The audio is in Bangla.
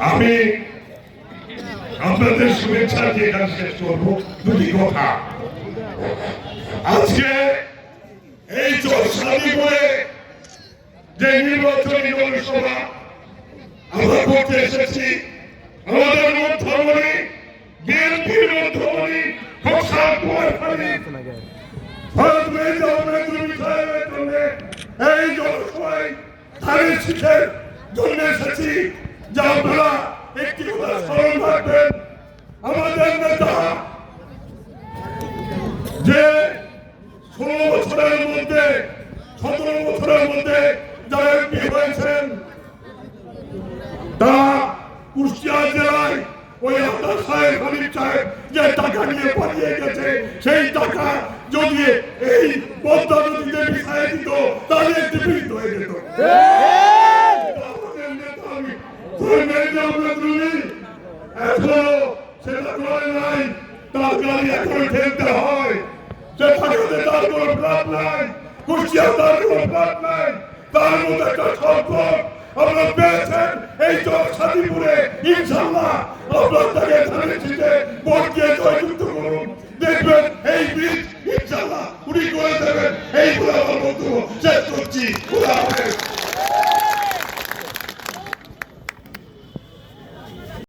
আমি আপনাদের শুভেচ্ছা দিয়ে এখানে শেষ করবো দুটি কথা। আজকে এই শান্তিপুরে যে নির্বাচনী জনসভা আমরা করতে এসেছি, আমাদের মধ্যমণি বিএনপির মধ্যমণি খোকসার কুমারখালী এই জনসভায় ধানের শীষের জন্য এসেছি। যা আপনারা একটি কথা স্মরণ রাখবেন, আমাদের নেতা যে 16 বছরের মধ্যে 17 বছরের মধ্যে যারা এমপি হয়েছেন, তা কুষ্টিয়া জেলায় ওই আপনার সাহেব হাবিব সাহেব যে টাকা নিয়ে পালিয়ে গেছে, সেই টাকা যদি এই পদ্মা নদীতে মিশিয়ে দিত তাহলে একটি বৃদ্ধ হয়ে যেত। এখনো সেটা করে নাই, তার গাড়ি এখন ঠেলতে হয়। সে টাকাতে তার কোনো প্রাণ নাই, কুষ্টিয়া তার কোনো প্রাণ নাই। তার মধ্যে একটা সম্পদ আপনারা পেয়েছেন এই শান্তিপুরে। ইনশাআল্লাহ আপনার তাকে ধানের শীষে ভোট দিয়ে জয়যুক্ত করুন, দেখবেন এই ব্রিজ ইনশাআল্লাহ উনি করে দেবেন। এই বলে আমার বক্তব্য শেষ করছি।